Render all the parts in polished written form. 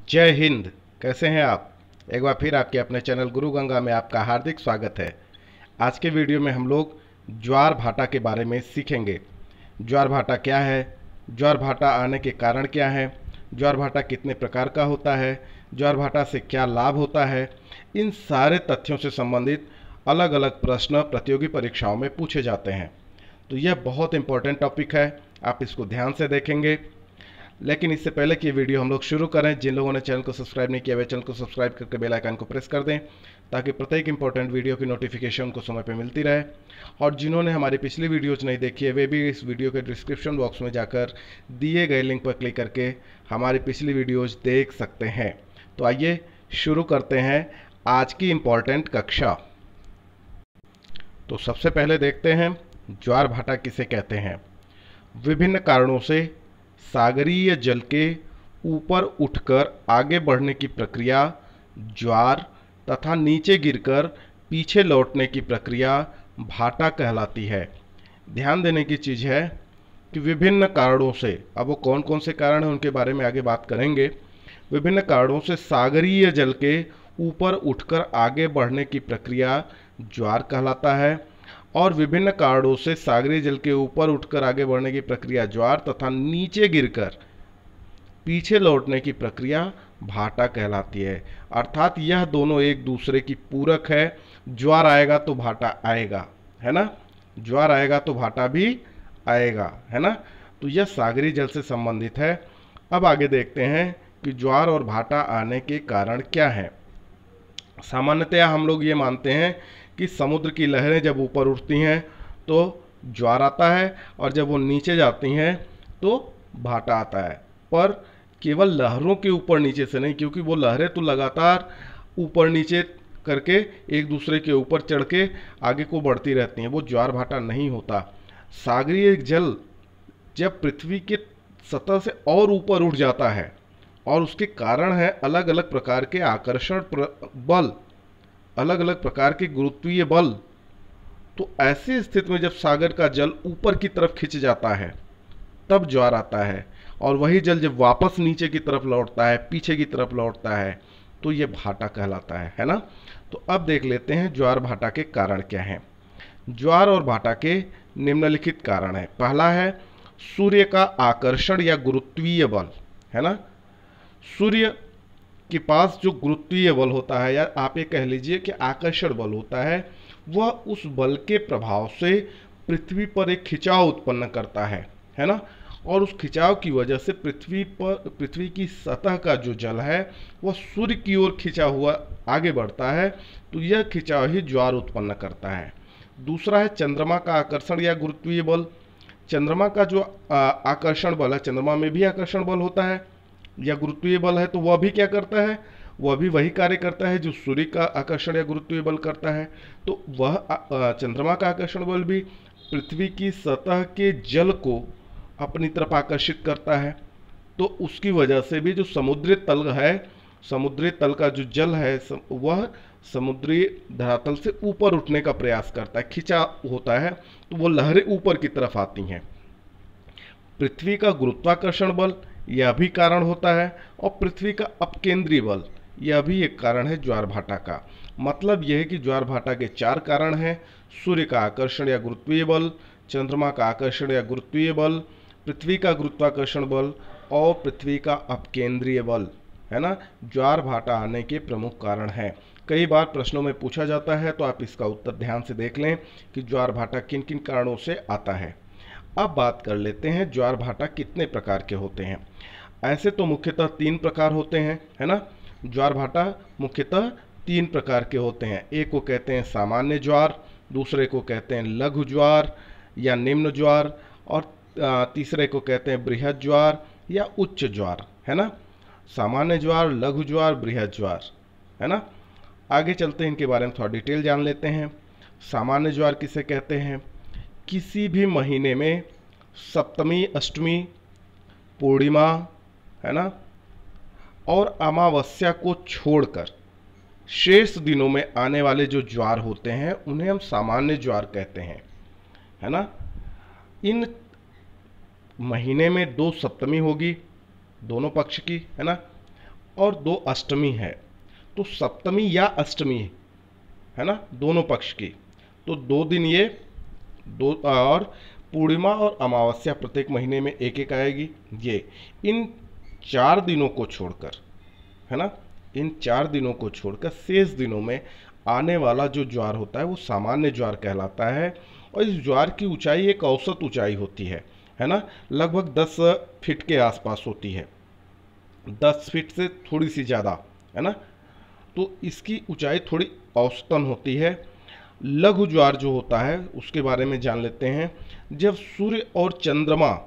जय हिंद। कैसे हैं आप? एक बार फिर आपके अपने चैनल गुरु गंगा में आपका हार्दिक स्वागत है। आज के वीडियो में हम लोग ज्वार भाटा के बारे में सीखेंगे। ज्वार भाटा क्या है, ज्वार भाटा आने के कारण क्या है, ज्वार भाटा कितने प्रकार का होता है, ज्वार भाटा से क्या लाभ होता है, इन सारे तथ्यों से संबंधित अलग अलग प्रश्न प्रतियोगी परीक्षाओं में पूछे जाते हैं। तो यह बहुत इंपॉर्टेंट टॉपिक है, आप इसको ध्यान से देखेंगे। लेकिन इससे पहले कि ये वीडियो हम लोग शुरू करें, जिन लोगों ने चैनल को सब्सक्राइब नहीं किया वे चैनल को सब्सक्राइब करके बेल आइकन को प्रेस कर दें ताकि प्रत्येक इंपॉर्टेंट वीडियो की नोटिफिकेशन उनको समय पर मिलती रहे। और जिन्होंने हमारी पिछली वीडियोज नहीं देखी है वे भी इस वीडियो के डिस्क्रिप्शन बॉक्स में जाकर दिए गए लिंक पर क्लिक करके हमारी पिछली वीडियोज देख सकते हैं। तो आइए शुरू करते हैं आज की इम्पोर्टेंट कक्षा। तो सबसे पहले देखते हैं ज्वार भाटा किसे कहते हैं। विभिन्न कारणों से सागरीय जल के ऊपर उठकर आगे बढ़ने की प्रक्रिया ज्वार तथा नीचे गिरकर पीछे लौटने की प्रक्रिया भाटा कहलाती है। ध्यान देने की चीज़ है कि विभिन्न कारणों से, अब वो कौन कौन से कारण हैं उनके बारे में आगे बात करेंगे। विभिन्न कारणों से सागरीय जल के ऊपर उठकर आगे बढ़ने की प्रक्रिया ज्वार कहलाता है और विभिन्न कारणों से सागरीय जल के ऊपर उठकर आगे बढ़ने की प्रक्रिया ज्वार तथा नीचे गिरकर पीछे लौटने की प्रक्रिया भाटा कहलाती है। अर्थात यह दोनों एक दूसरे की पूरक है। ज्वार आएगा तो भाटा आएगा, है ना। ज्वार आएगा तो भाटा भी आएगा, है ना। तो यह सागरीय जल से संबंधित है। अब आगे देखते हैं कि ज्वार और भाटा आने के कारण क्या है। सामान्यतया हम लोग ये मानते हैं कि समुद्र की लहरें जब ऊपर उठती हैं तो ज्वार आता है और जब वो नीचे जाती हैं तो भाटा आता है। पर केवल लहरों के ऊपर नीचे से नहीं, क्योंकि वो लहरें तो लगातार ऊपर नीचे करके एक दूसरे के ऊपर चढ़ के आगे को बढ़ती रहती हैं, वो ज्वार भाटा नहीं होता। सागरीय जल जब पृथ्वी के सतह से और ऊपर उठ जाता है और उसके कारण है अलग अलग प्रकार के आकर्षण बल, अलग अलग प्रकार के गुरुत्वीय बल। तो ऐसी स्थिति में जब सागर का जल ऊपर की तरफ खिंच जाता है तब ज्वार आता है और वही जल जब वापस नीचे की तरफ लौटता है, पीछे की तरफ लौटता है, तो ये भाटा कहलाता है ना। तो अब देख लेते हैं ज्वार भाटा के कारण क्या हैं। ज्वार और भाटा के निम्नलिखित कारण है। पहला है सूर्य का आकर्षण या गुरुत्वीय बल, है ना। सूर्य के पास जो गुरुत्वीय बल होता है, या आप ये कह लीजिए कि आकर्षण बल होता है, वह उस बल के प्रभाव से पृथ्वी पर एक खिंचाव उत्पन्न करता है ना। और उस खिंचाव की वजह से पृथ्वी की सतह का जो जल है वह सूर्य की ओर खिंचा हुआ आगे बढ़ता है। तो यह खिंचाव ही ज्वार उत्पन्न करता है। दूसरा है चंद्रमा का आकर्षण या गुरुत्वीय बल। चंद्रमा का जो आकर्षण बल है, चंद्रमा में भी आकर्षण बल होता है या गुरुत्वीय बल है, तो वह भी क्या करता है, वह भी वही कार्य करता है जो सूर्य का आकर्षण या गुरुत्वीय बल करता है। तो वह चंद्रमा का आकर्षण बल भी पृथ्वी की सतह के जल को अपनी तरफ आकर्षित करता है। तो उसकी वजह से भी जो समुद्री तल है, समुद्री तल का जो जल है वह समुद्री धरातल से ऊपर उठने का प्रयास करता है, खिंचा होता है, तो वो लहरें ऊपर की तरफ आती हैं। पृथ्वी का गुरुत्वाकर्षण बल यह भी कारण होता है और पृथ्वी का अपकेंद्रीय बल यह भी एक कारण है ज्वार भाटा का। मतलब यह है कि ज्वार भाटा के चार कारण हैं। सूर्य का आकर्षण या गुरुत्वीय बल, चंद्रमा का आकर्षण या गुरुत्वीय बल, पृथ्वी का गुरुत्वाकर्षण बल और पृथ्वी का अपकेंद्रीय बल, है ना, ज्वार भाटा आने के प्रमुख कारण हैं। कई बार प्रश्नों में पूछा जाता है, तो आप इसका उत्तर ध्यान से देख लें कि ज्वार भाटा किन किन कारणों से आता है। अब बात कर लेते हैं ज्वार भाटा कितने प्रकार के होते हैं। ऐसे तो मुख्यतः तीन प्रकार होते हैं, है ना। ज्वार भाटा मुख्यतः तीन प्रकार के होते हैं। एक को कहते हैं सामान्य ज्वार, दूसरे को कहते हैं लघु ज्वार या निम्न ज्वार, और तीसरे को कहते हैं बृहद ज्वार या उच्च ज्वार, है ना। सामान्य ज्वार, लघु ज्वार, बृहद ज्वार, है ना। आगे चलते हैं, इनके बारे में थोड़ा डिटेल जान लेते हैं। सामान्य ज्वार किसे कहते हैं? किसी भी महीने में सप्तमी, अष्टमी, पूर्णिमा, है ना, और अमावस्या को छोड़कर शेष दिनों में आने वाले जो ज्वार होते हैं उन्हें हम सामान्य ज्वार कहते हैं, है ना। इन महीने में दो सप्तमी होगी दोनों पक्ष की, है ना, और 2 अष्टमी है, तो सप्तमी या अष्टमी है ना, दोनों पक्ष की, तो 2 दिन ये दो, और पूर्णिमा और अमावस्या प्रत्येक महीने में एक एक आएगी। ये इन 4 दिनों को छोड़कर, है ना, इन 4 दिनों को छोड़कर शेष दिनों में आने वाला जो ज्वार होता है वो सामान्य ज्वार कहलाता है। और इस ज्वार की ऊंचाई एक औसत ऊंचाई होती है ना, लगभग 10 फीट के आसपास होती है, 10 फीट से थोड़ी सी ज़्यादा, है ना, तो इसकी ऊंचाई थोड़ी औसतन होती है। लघु ज्वार जो होता है उसके बारे में जान लेते हैं। जब सूर्य और चंद्रमा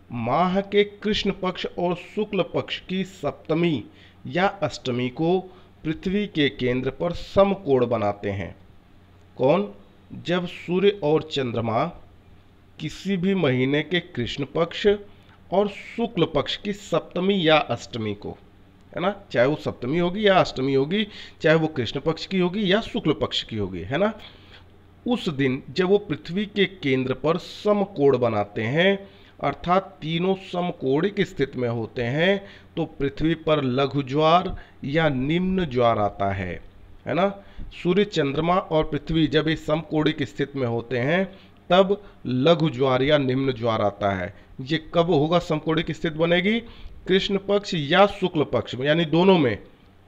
माह के कृष्ण पक्ष और शुक्ल पक्ष की सप्तमी या अष्टमी को पृथ्वी के केंद्र पर समकोण बनाते हैं। कौन? जब सूर्य और चंद्रमा किसी भी महीने के कृष्ण पक्ष और शुक्ल पक्ष की सप्तमी या अष्टमी को, है ना, चाहे वो सप्तमी होगी या अष्टमी होगी, चाहे वो कृष्ण पक्ष की होगी या शुक्ल पक्ष की होगी, है ना, उस दिन जब वो पृथ्वी के केंद्र पर समकोण बनाते हैं, अर्थात तीनों समकोणिक स्थिति में होते हैं, तो पृथ्वी पर लघु ज्वार या निम्न ज्वार आता है ना। सूर्य, चंद्रमा और पृथ्वी जब ये समकोणिक स्थिति में होते हैं तब लघु ज्वार या निम्न ज्वार आता है। ये कब होगा? समकोणिक स्थिति बनेगी कृष्ण पक्ष या शुक्ल पक्ष में, यानी दोनों में,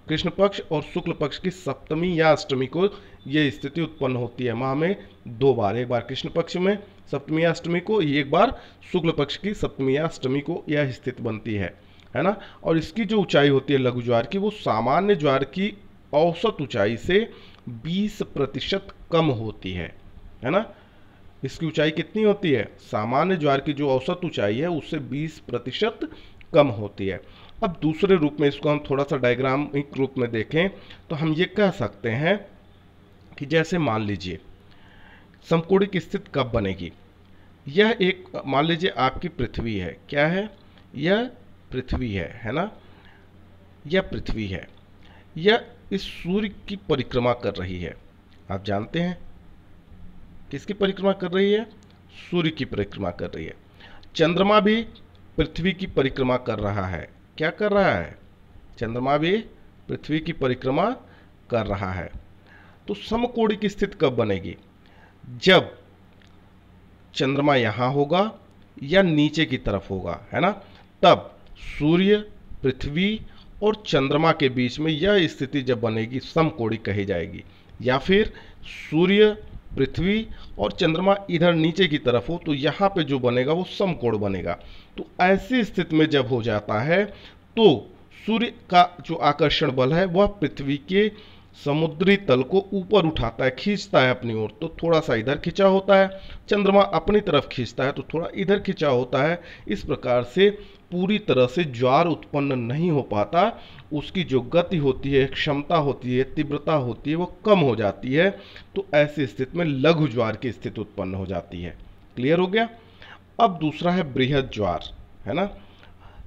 कृष्ण पक्ष और शुक्ल पक्ष की सप्तमी या अष्टमी को ये स्थिति उत्पन्न होती है। माह में 2 बार, एक बार कृष्ण पक्ष में सप्तमी या अष्टमी को, एक बार शुक्ल पक्ष की सप्तमी या अष्टमी को यह स्थिति बनती है ना। और इसकी जो ऊंचाई होती है लघु ज्वार की, वो सामान्य ज्वार की औसत ऊंचाई से 20% कम होती है ना। इसकी ऊंचाई कितनी होती है? सामान्य ज्वार की जो औसत ऊंचाई है उससे 20% कम होती है। अब दूसरे रूप में इसको हम थोड़ा सा डायग्रामिक रूप में देखें तो हम ये कह सकते हैं कि जैसे मान लीजिए समकोणिक स्थिति कब बनेगी? यह एक, मान लीजिए आपकी पृथ्वी है, क्या है? यह पृथ्वी है ना, यह पृथ्वी है, यह इस सूर्य की परिक्रमा कर रही है। आप जानते हैं किसकी परिक्रमा कर रही है? सूर्य की परिक्रमा कर रही है। चंद्रमा भी पृथ्वी की परिक्रमा कर रहा है। क्या कर रहा है? चंद्रमा भी पृथ्वी की परिक्रमा कर रहा है। तो समकोणिक स्थिति कब बनेगी? जब चंद्रमा यहां होगा या नीचे की तरफ होगा, है ना, तब सूर्य, पृथ्वी और चंद्रमा के बीच में यह स्थिति जब बनेगी समकोणिक कही जाएगी। या फिर सूर्य, पृथ्वी और चंद्रमा इधर नीचे की तरफ हो तो यहाँ पे जो बनेगा वो समकोण बनेगा। तो ऐसी स्थिति में जब हो जाता है तो सूर्य का जो आकर्षण बल है वह पृथ्वी के समुद्री तल को ऊपर उठाता है, खींचता है अपनी ओर, तो थोड़ा सा इधर खिंचा होता है। चंद्रमा अपनी तरफ खींचता है तो थोड़ा इधर खिंचा होता है। इस प्रकार से पूरी तरह से ज्वार उत्पन्न नहीं हो पाता, उसकी जो गति होती है, क्षमता होती है, तीव्रता होती है, वो कम हो जाती है। तो ऐसी स्थिति में लघु ज्वार की स्थिति उत्पन्न हो जाती है। क्लियर हो गया? अब दूसरा है बृहद ज्वार, है ना।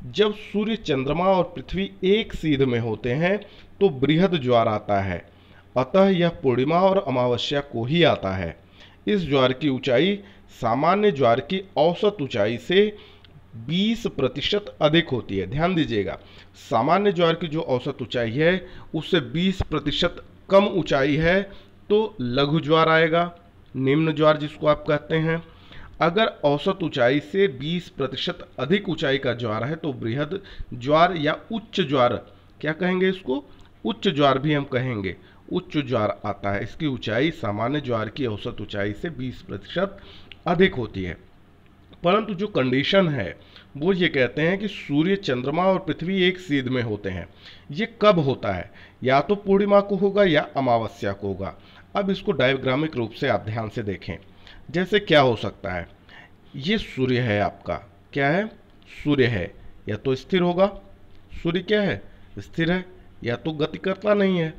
जब सूर्य, चंद्रमा और पृथ्वी एक सीध में होते हैं तो बृहद ज्वार आता है, अतः यह पूर्णिमा और अमावस्या को ही आता है। इस ज्वार की ऊंचाई सामान्य ज्वार की औसत ऊंचाई से 20% अधिक होती है। ध्यान दीजिएगा, सामान्य ज्वार की जो औसत ऊंचाई है उससे 20% कम ऊंचाई है तो लघु ज्वार आएगा, निम्न ज्वार जिसको आप कहते हैं। अगर औसत ऊंचाई से 20% अधिक ऊंचाई का ज्वार है तो बृहद ज्वार या उच्च ज्वार, क्या कहेंगे इसको? उच्च ज्वार भी हम कहेंगे, उच्च ज्वार आता है। इसकी ऊंचाई सामान्य ज्वार की औसत ऊंचाई से 20% अधिक होती है। परंतु जो कंडीशन है वो ये कहते हैं कि सूर्य, चंद्रमा और पृथ्वी एक सीध में होते हैं। ये कब होता है? या तो पूर्णिमा को होगा या अमावस्या को होगा। अब इसको डायग्रामिक रूप से आप ध्यान से देखें। जैसे क्या हो सकता है? ये सूर्य है आपका, क्या है? सूर्य है, या तो स्थिर होगा, सूर्य क्या है? स्थिर है, या तो गति करता नहीं है।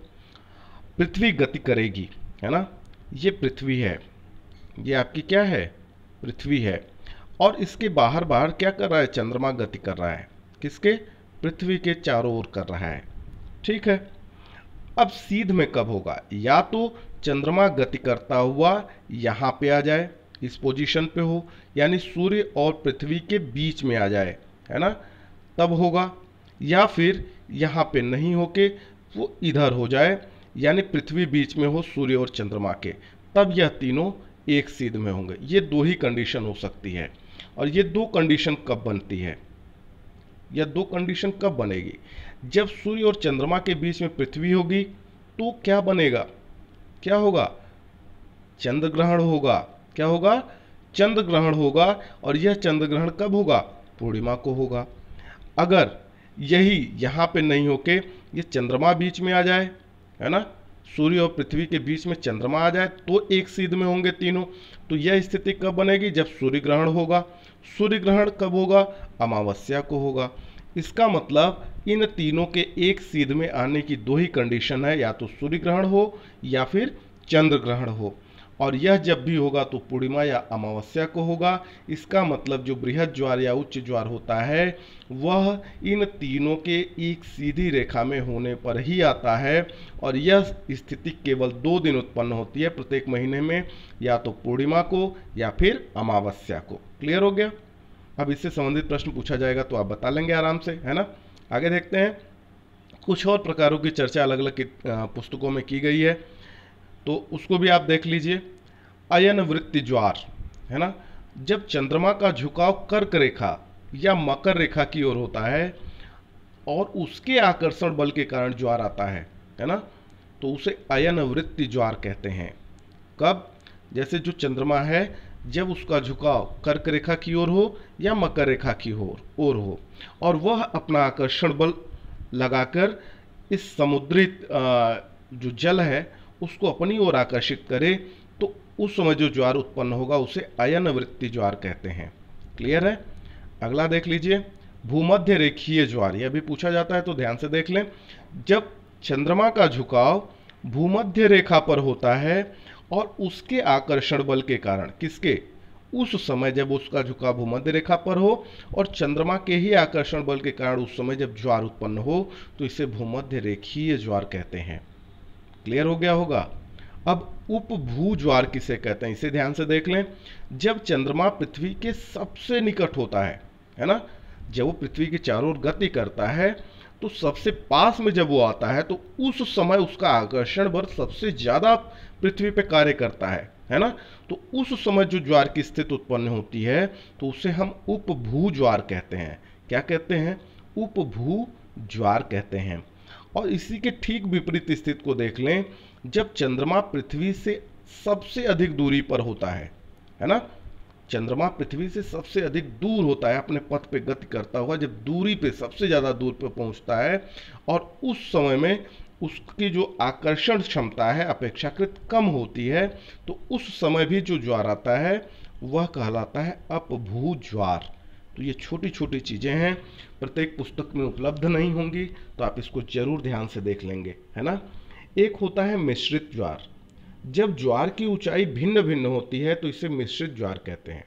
पृथ्वी गति करेगी, है ना। ये पृथ्वी है, ये आपकी क्या है? पृथ्वी है। और इसके बाहर बाहर क्या कर रहा है? चंद्रमा गति कर रहा है। किसके? पृथ्वी के चारों ओर कर रहा है। ठीक है। अब सीध में कब होगा? या तो चंद्रमा गति करता हुआ यहाँ पे आ जाए, इस पोजीशन पे हो, यानी सूर्य और पृथ्वी के बीच में आ जाए, है ना, तब होगा। या फिर यहाँ पे नहीं होके वो इधर हो जाए, यानी पृथ्वी बीच में हो सूर्य और चंद्रमा के, तब यह तीनों एक सीध में होंगे। ये दो ही कंडीशन हो सकती है। और ये दो कंडीशन कब बनती है? यह दो कंडीशन कब बनेगी? जब सूर्य और चंद्रमा के बीच में पृथ्वी होगी तो क्या बनेगा? क्या होगा? चंद्र ग्रहण होगा। क्या होगा? चंद्र ग्रहण होगा। और यह चंद्र ग्रहण कब होगा? पूर्णिमा को होगा। अगर यही यहाँ पे नहीं होके ये चंद्रमा बीच में आ जाए, है ना, सूर्य और पृथ्वी के बीच में चंद्रमा आ जाए, तो एक सीध में होंगे तीनों। तो यह स्थिति कब बनेगी? जब सूर्य ग्रहण होगा। सूर्य ग्रहण कब होगा? अमावस्या को होगा। इसका मतलब इन तीनों के एक सीध में आने की दो ही कंडीशन है, या तो सूर्य ग्रहण हो या फिर चंद्र ग्रहण हो। और यह जब भी होगा तो पूर्णिमा या अमावस्या को होगा। इसका मतलब जो बृहद ज्वार या उच्च ज्वार होता है वह इन तीनों के एक सीधी रेखा में होने पर ही आता है। और यह स्थिति केवल 2 दिन उत्पन्न होती है प्रत्येक महीने में, या तो पूर्णिमा को या फिर अमावस्या को। क्लियर हो गया? अब इससे संबंधित प्रश्न पूछा जाएगा तो आप बता लेंगे आराम से, है ना। आगे देखते हैं। कुछ और प्रकारों की चर्चा अलग अलग पुस्तकों में की गई है, तो उसको भी आप देख लीजिए। अयन वृत्ति ज्वार, है ना, जब चंद्रमा का झुकाव कर्क रेखा या मकर रेखा की ओर होता है और उसके आकर्षण बल के कारण ज्वार आता है ना, तो उसे अयन वृत्ति ज्वार कहते हैं। कब? जैसे जो चंद्रमा है जब उसका झुकाव कर्क रेखा की ओर हो या मकर रेखा की ओर हो और वह अपना आकर्षण बल लगाकर इस समुद्री जो जल है उसको अपनी ओर आकर्षित करे, तो उस समय जो ज्वार उत्पन्न होगा उसे अयन वृत्ति ज्वार कहते हैं। क्लियर है? अगला देख लीजिए, भूमध्य रेखीय ज्वार। यह भी पूछा जाता है तो ध्यान से देख लें। जब चंद्रमा का झुकाव भूमध्य रेखा पर होता है और उसके आकर्षण बल के कारण, किसके? उस समय जब उसका झुकाव भूमध्य रेखा पर हो और चंद्रमा के ही आकर्षण बल के कारण उस समय जब ज्वार उत्पन्न हो, तो इसे भूमध्य रेखीय ज्वार कहते हैं। क्लियर हो गया होगा? अब उपभू ज्वार किसे कहते हैं, इसे ध्यान से देख लें। जब चंद्रमा पृथ्वी के सबसे निकट होता है ना, जब वो पृथ्वी के चारों ओर गति करता है तो सबसे पास में जब वो आता है तो उस समय उसका आकर्षण बल सबसे ज्यादा पृथ्वी पे कार्य करता है ना, तो उस समय जो ज्वार की स्थिति उत्पन्न होती है तो उसे हम उपभू ज्वार कहते हैं। क्या कहते हैं? उपभू ज्वार कहते हैं। और इसी के ठीक विपरीत स्थिति को देख लें, जब चंद्रमा पृथ्वी से सबसे अधिक दूरी पर होता है ना, चंद्रमा पृथ्वी से सबसे अधिक दूर होता है, अपने पथ पे गति करता हुआ जब दूरी पे सबसे ज़्यादा दूर पे पहुंचता है और उस समय में उसकी जो आकर्षण क्षमता है अपेक्षाकृत कम होती है, तो उस समय भी जो ज्वार आता है वह कहलाता है अपभू ज्वार। तो ये छोटी छोटी चीज़ें हैं, प्रत्येक पुस्तक में उपलब्ध नहीं होंगी, तो आप इसको जरूर ध्यान से देख लेंगे, है ना। एक होता है मिश्रित ज्वार। जब ज्वार की ऊंचाई भिन्न भिन्न होती है तो इसे मिश्रित ज्वार कहते हैं,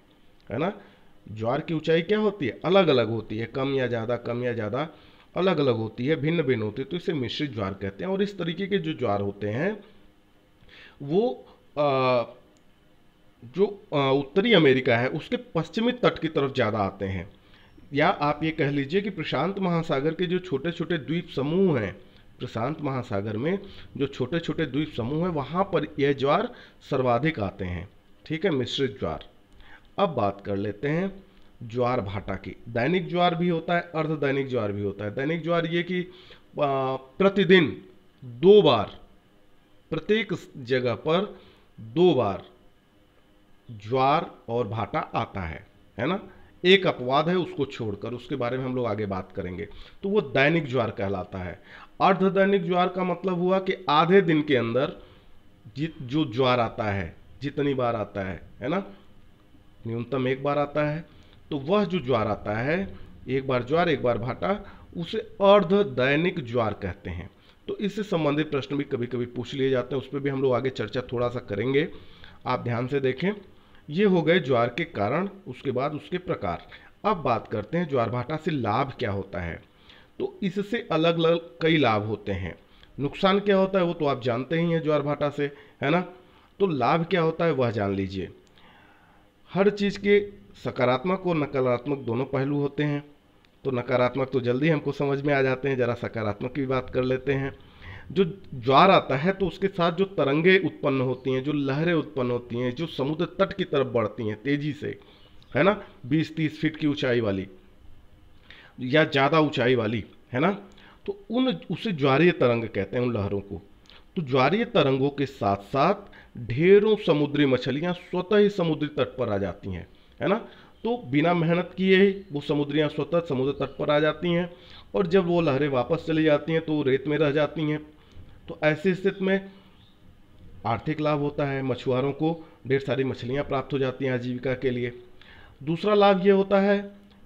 है ना। ज्वार की ऊंचाई क्या होती है? अलग अलग होती है, कम या ज़्यादा अलग अलग होती है, भिन्न भिन्न होती है, तो इसे मिश्रित ज्वार कहते हैं। और इस तरीके के जो ज्वार होते हैं वो जो उत्तरी अमेरिका है उसके पश्चिमी तट की तरफ ज़्यादा आते हैं, या आप ये कह लीजिए कि प्रशांत महासागर के जो छोटे छोटे द्वीप समूह हैं, प्रशांत महासागर में जो छोटे छोटे द्वीप समूह हैं वहाँ पर यह ज्वार सर्वाधिक आते हैं। ठीक है, मिश्रित ज्वार। अब बात कर लेते हैं ज्वार भाटा की। दैनिक ज्वार भी होता है, अर्ध दैनिक ज्वार भी होता है। दैनिक ज्वार ये कि प्रतिदिन 2 बार, प्रत्येक जगह पर 2 बार ज्वार और भाटा आता है ना। एक अपवाद है उसको छोड़कर, उसके बारे में हम लोग आगे बात करेंगे, तो वो दैनिक ज्वार कहलाता है। अर्ध दैनिक ज्वार का मतलब हुआ कि आधे दिन के अंदर जो ज्वार आता है, जितनी बार आता है ना, न्यूनतम 1 बार आता है, तो वह जो ज्वार आता है, 1 बार ज्वार 1 बार भाटा, उसे अर्ध दैनिक ज्वार कहते हैं। तो इससे संबंधित प्रश्न भी कभी कभी पूछ लिए जाते हैं, उस पर भी हम लोग आगे चर्चा थोड़ा सा करेंगे, आप ध्यान से देखें। ये हो गए ज्वार के कारण, उसके बाद उसके प्रकार। अब बात करते हैं ज्वार भाटा से लाभ क्या होता है। तो इससे अलग अलग कई लाभ होते हैं। नुकसान क्या होता है वो तो आप जानते ही हैं ज्वार भाटा से, है ना। तो लाभ क्या होता है वह जान लीजिए। हर चीज़ के सकारात्मक और नकारात्मक दोनों पहलू होते हैं। तो नकारात्मक तो जल्दी हमको समझ में आ जाते हैं, जरा सकारात्मक की बात कर लेते हैं। जो ज्वार आता है तो उसके साथ जो तरंगे उत्पन्न होती हैं, जो लहरें उत्पन्न होती हैं, जो समुद्र तट की तरफ बढ़ती हैं तेजी से, है ना, 20-30 फीट की ऊंचाई वाली या ज़्यादा ऊंचाई वाली, है ना, तो उसे ज्वारीय तरंग कहते हैं उन लहरों को। तो ज्वारीय तरंगों के साथ साथ ढेरों समुद्री मछलियां स्वतः ही समुद्री तट पर आ जाती हैं, है ना। तो बिना मेहनत किए ही वो समुद्रियां स्वतः समुद्र तट पर आ जाती हैं, और जब वो लहरें वापस चली जाती हैं तो वो रेत में रह जाती हैं। तो ऐसी स्थिति में आर्थिक लाभ होता है, मछुआरों को ढेर सारी मछलियां प्राप्त हो जाती हैं आजीविका के लिए। दूसरा लाभ ये होता है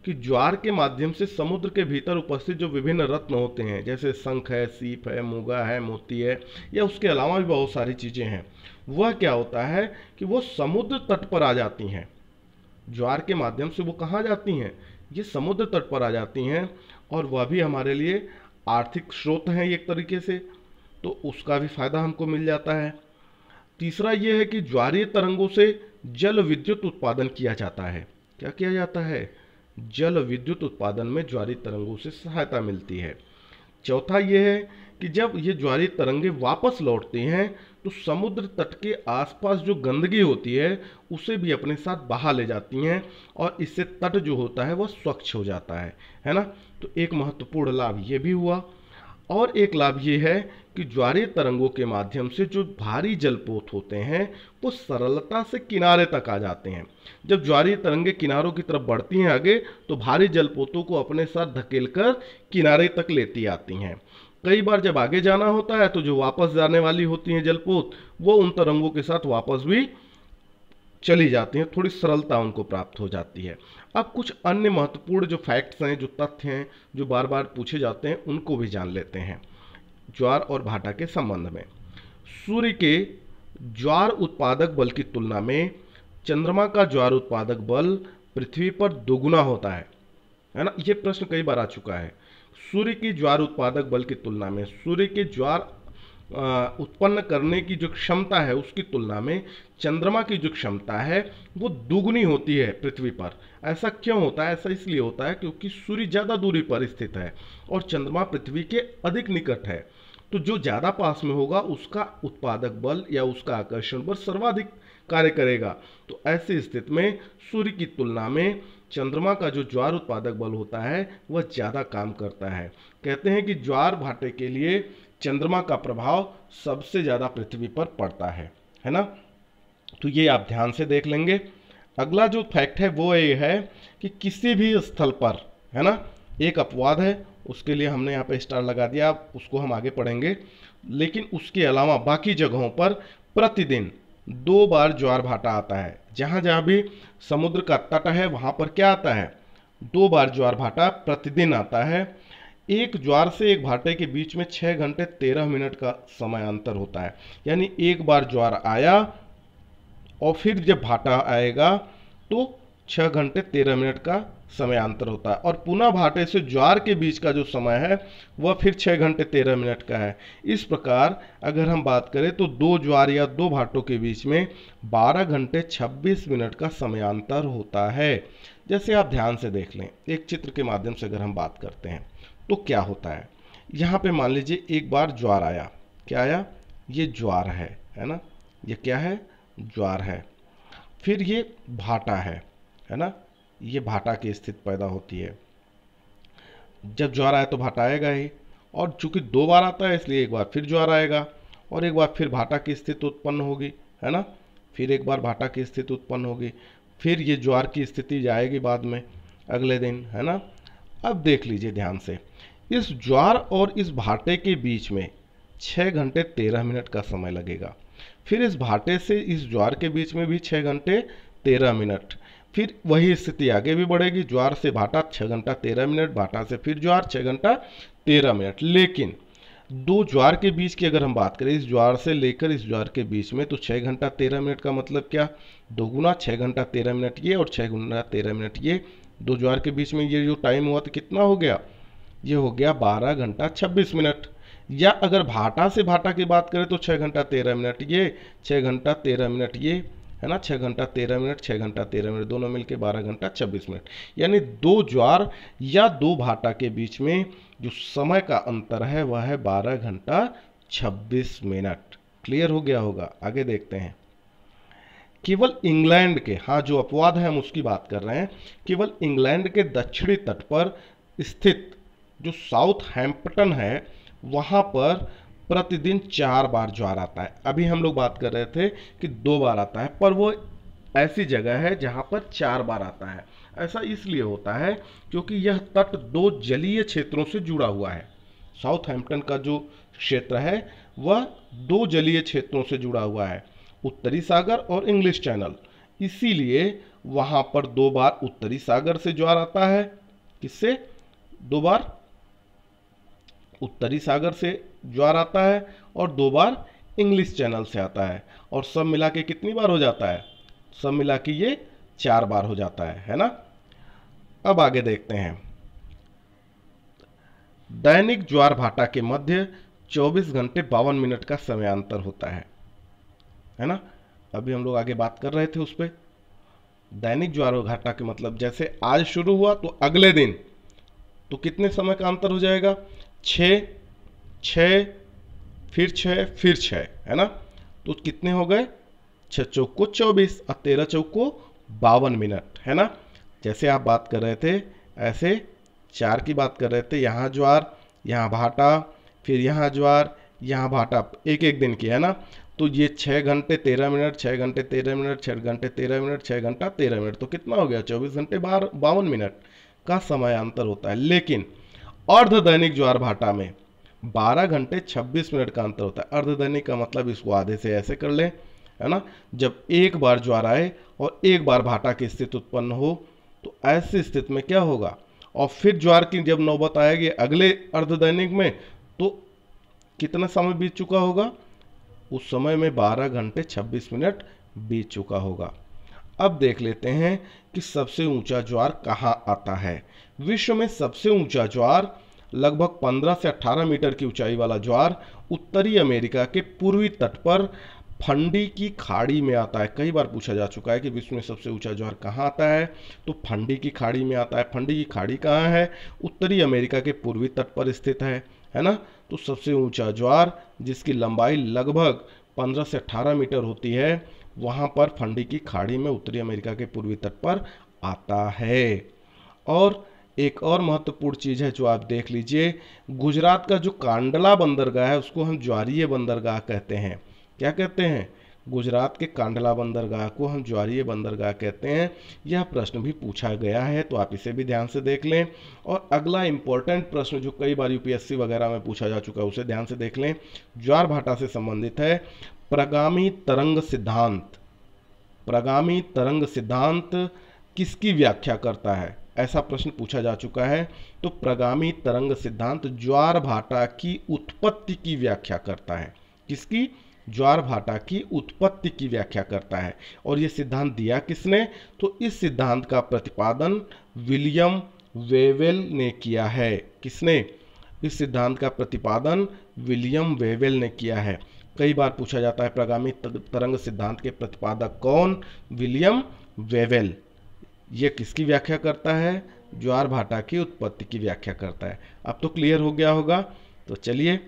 कि ज्वार के माध्यम से समुद्र के भीतर उपस्थित जो विभिन्न रत्न होते हैं, जैसे शंख है, सीप है, मूंगा है, मोती है, या उसके अलावा भी बहुत सारी चीज़ें हैं, वह क्या होता है कि वो समुद्र तट पर आ जाती हैं। ज्वार के माध्यम से वो कहाँ जाती हैं? ये समुद्र तट पर आ जाती हैं, और वह भी हमारे लिए आर्थिक स्रोत हैं एक तरीके से, तो उसका भी फायदा हमको मिल जाता है। तीसरा ये है कि ज्वारीय तरंगों से जल विद्युत उत्पादन किया जाता है। क्या किया जाता है? जल विद्युत उत्पादन में ज्वारीय तरंगों से सहायता मिलती है। चौथा ये है कि जब ये ज्वारीय तरंगे वापस लौटती हैं तो समुद्र तट के आसपास जो गंदगी होती है उसे भी अपने साथ बहा ले जाती हैं, और इससे तट जो होता है वह स्वच्छ हो जाता है ना। तो एक महत्वपूर्ण लाभ ये भी हुआ। और एक लाभ ये है कि ज्वारीय तरंगों के माध्यम से जो भारी जलपोत होते हैं वो सरलता से किनारे तक आ जाते हैं। जब ज्वारीय तरंगे किनारों की तरफ बढ़ती हैं आगे, तो भारी जलपोतों को अपने साथ धकेलकर किनारे तक लेती आती हैं। कई बार जब आगे जाना होता है तो जो वापस जाने वाली होती हैं जलपोत, वो उन तरंगों के साथ वापस भी चली जाती हैं, थोड़ी सरलता उनको प्राप्त हो जाती है। अब कुछ अन्य महत्वपूर्ण जो फैक्ट्स हैं, जो तथ्य हैं, जो बार बार पूछे जाते हैं, उनको भी जान लेते हैं ज्वार और भाटा के संबंध में। सूर्य के ज्वार उत्पादक बल की तुलना में चंद्रमा का ज्वार उत्पादक बल पृथ्वी पर दोगुना होता है ना। ये प्रश्न कई बार आ चुका है। सूर्य की ज्वार उत्पादक बल की तुलना में, सूर्य के ज्वार उत्पन्न करने की जो क्षमता है उसकी तुलना में चंद्रमा की जो क्षमता है वो दुगनी होती है पृथ्वी पर। ऐसा क्यों होता है? ऐसा इसलिए होता है क्योंकि सूर्य ज़्यादा दूरी पर स्थित है और चंद्रमा पृथ्वी के अधिक निकट है। तो जो ज़्यादा पास में होगा उसका उत्पादक बल या उसका आकर्षण बल सर्वाधिक कार्य करेगा। तो ऐसी स्थिति में सूर्य की तुलना में चंद्रमा का जो ज्वार उत्पादक बल होता है वह ज़्यादा काम करता है। कहते हैं कि ज्वार भाटे के लिए चंद्रमा का प्रभाव सबसे ज़्यादा पृथ्वी पर पड़ता है ना। तो ये आप ध्यान से देख लेंगे। अगला जो फैक्ट है वो ये है कि किसी भी स्थल पर, है ना, एक अपवाद है, उसके लिए हमने यहाँ पे स्टार लगा दिया, उसको हम आगे पढ़ेंगे। लेकिन उसके अलावा बाकी जगहों पर प्रतिदिन 2 बार ज्वार भाटा आता है। जहाँ जहाँ भी समुद्र का तट है वहाँ पर क्या आता है? 2 बार ज्वार भाटा प्रतिदिन आता है। एक ज्वार से एक भाटे के बीच में 6 घंटे 13 मिनट का समय अंतर होता है। यानी एक बार ज्वार आया और फिर जब भाटा आएगा तो 6 घंटे 13 मिनट का समय अंतर होता है, और पुनः भाटे से ज्वार के बीच का जो समय है वह फिर 6 घंटे 13 मिनट का है। इस प्रकार अगर हम बात करें तो 2 ज्वार या 2 भाटों के बीच में 12 घंटे 26 मिनट का समयांतर होता है। जैसे आप ध्यान से देख लें, एक चित्र के माध्यम से अगर हम बात करते हैं तो क्या होता है। यहाँ पे मान लीजिए एक बार ज्वार आया, क्या आया? ये ज्वार है ना, ये क्या है? ज्वार है। फिर ये भाटा है ना, ये भाटा की स्थिति पैदा होती है। जब ज्वार आए तो भाटा आएगा ही, और चूंकि 2 बार आता है इसलिए एक बार फिर ज्वार आएगा और एक बार फिर भाटा की स्थिति उत्पन्न होगी, है ना। फिर एक बार भाटा की स्थिति उत्पन्न होगी, फिर ये ज्वार की स्थिति जाएगी बाद में अगले दिन, है ना। अब देख लीजिए ध्यान से, इस ज्वार और इस भाटे के बीच में 6 घंटे 13 मिनट का समय लगेगा। फिर इस भाटे से इस ज्वार के बीच में भी 6 घंटे 13 मिनट। फिर वही स्थिति आगे भी बढ़ेगी, ज्वार से भाटा 6 घंटा 13 मिनट, भाटा से फिर ज्वार 6 घंटा 13 मिनट। लेकिन 2 ज्वार के बीच की अगर हम बात करें, इस ज्वार से लेकर इस ज्वार के बीच में, तो 6 घंटा 13 मिनट का मतलब क्या? दोगुना 6 घंटा 13 मिनट ये और 6 घंटा 13 मिनट ये। 2 ज्वार के बीच में ये जो टाइम हुआ तो कितना हो गया? ये हो गया 12 घंटा 26 मिनट। या अगर भाटा से भाटा की बात करें तो 6 घंटा 13 मिनट ये, 6 घंटा 13 मिनट ये, है ना। 6 घंटा 13 मिनट, 6 घंटा 13 मिनट, दोनों मिलके 12 घंटा 26 मिनट। यानी दो ज्वार या दो भाटा के बीच में जो समय का अंतर है वह है 12 घंटा 26 मिनट। क्लियर हो गया होगा। आगे देखते हैं। केवल इंग्लैंड के, हाँ जो अपवाद है हम उसकी बात कर रहे हैं, केवल इंग्लैंड के दक्षिणी तट पर स्थित जो साउथहैम्पटन है वहाँ पर प्रतिदिन 4 बार ज्वार आता है। अभी हम लोग बात कर रहे थे कि 2 बार आता है, पर वो ऐसी जगह है जहाँ पर 4 बार आता है। ऐसा इसलिए होता है क्योंकि यह तट 2 जलीय क्षेत्रों से जुड़ा हुआ है। साउथहैम्पटन का जो क्षेत्र है वह 2 जलीय क्षेत्रों से जुड़ा हुआ है, उत्तरी सागर और इंग्लिश चैनल। इसीलिए वहाँ पर 2 बार उत्तरी सागर से ज्वार आता है। किससे? 2 बार उत्तरी सागर से ज्वार आता है और 2 बार इंग्लिश चैनल से आता है। और सब मिला के कितनी बार हो जाता है? सब मिला के ये 4 बार हो जाता है ना। अब आगे देखते हैं। दैनिक ज्वार भाटा के मध्य 24 घंटे 52 मिनट का समयांतर होता है ना। अभी हम लोग आगे बात कर रहे थे उस पर। दैनिक ज्वार भाटा के मतलब जैसे आज शुरू हुआ तो अगले दिन तो कितने समय का अंतर हो जाएगा? 6, 6, फिर 6, फिर 6, है ना। तो कितने हो गए? 6 चौको 24 और 13 चौको 52 मिनट, है ना। जैसे आप बात कर रहे थे ऐसे 4 की बात कर रहे थे, यहाँ ज्वार यहाँ भाटा, फिर यहाँ ज्वार यहाँ भाटा, एक एक दिन की, है ना। तो ये 6 घंटे 13 मिनट, 6 घंटे 13 मिनट, 6 घंटे 13 मिनट, 6 घंटा 13 मिनट, तो कितना हो गया? 24 घंटे 52 मिनट का समय अंतर होता है। लेकिन अर्ध दैनिक ज्वार भाटा में 12 घंटे 26 मिनट का अंतर होता है। अर्ध दैनिक का मतलब इसको आधे से ऐसे कर लें, है ना। जब एक बार ज्वार आए और एक बार भाटा की स्थिति उत्पन्न हो तो ऐसी स्थिति में क्या होगा? और फिर ज्वार की जब नौबत आएगी अगले अर्ध दैनिक में तो कितना समय बीत चुका होगा? उस समय में 12 घंटे 26 मिनट बीत चुका होगा। अब देख लेते हैं कि सबसे ऊंचा ज्वार कहाँ आता है। विश्व में सबसे ऊंचा ज्वार लगभग 15 से 18 मीटर की ऊंचाई वाला ज्वार उत्तरी अमेरिका के पूर्वी तट पर फंडी की खाड़ी में आता है। कई बार पूछा जा चुका है कि विश्व में सबसे ऊंचा ज्वार कहाँ आता है, तो फंडी की खाड़ी में आता है। फंडी की खाड़ी कहाँ है? उत्तरी अमेरिका के पूर्वी तट पर स्थित है ना। तो सबसे ऊंचा ज्वार जिसकी लंबाई लगभग 15 से 18 मीटर होती है वहाँ पर फंडी की खाड़ी में उत्तरी अमेरिका के पूर्वी तट पर आता है। और एक और महत्वपूर्ण चीज़ है जो आप देख लीजिए, गुजरात का जो कांडला बंदरगाह है उसको हम ज्वारीय बंदरगाह कहते हैं। क्या कहते हैं? गुजरात के कांडला बंदरगाह को हम ज्वारीय बंदरगाह कहते हैं। यह प्रश्न भी पूछा गया है तो आप इसे भी ध्यान से देख लें। और अगला इंपॉर्टेंट प्रश्न जो कई बार यूपीएससी वगैरह में पूछा जा चुका है उसे ध्यान से देख लें। ज्वार भाटा से संबंधित है प्रगामी तरंग सिद्धांत। प्रगामी तरंग सिद्धांत किसकी व्याख्या करता है? ऐसा प्रश्न पूछा जा चुका है। तो प्रगामी तरंग सिद्धांत ज्वार भाटा की उत्पत्ति की व्याख्या करता है। किसकी? ज्वार भाटा की उत्पत्ति की व्याख्या करता है। और ये सिद्धांत दिया किसने? तो इस सिद्धांत का प्रतिपादन विलियम वेवेल ने किया है। किसने? इस सिद्धांत का प्रतिपादन विलियम वेवेल ने किया है। कई बार पूछा जाता है प्रगामी तरंग सिद्धांत के प्रतिपादक कौन? William Wavell. ये किसकी व्याख्या करता है? ज्वार भाटा की उत्पत्ति की व्याख्या करता है। अब तो क्लियर हो गया होगा। तो चलिए,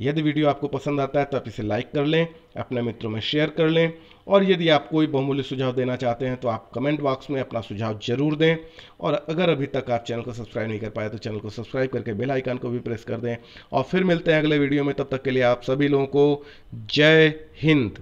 यदि वीडियो आपको पसंद आता है तो आप इसे लाइक कर लें, अपने मित्रों में शेयर कर लें, और यदि आप कोई बहुमूल्य सुझाव देना चाहते हैं तो आप कमेंट बॉक्स में अपना सुझाव जरूर दें। और अगर अभी तक आप चैनल को सब्सक्राइब नहीं कर पाए तो चैनल को सब्सक्राइब करके बेल आइकन को भी प्रेस कर दें। और फिर मिलते हैं अगले वीडियो में। तब तक के लिए आप सभी लोगों को जय हिंद।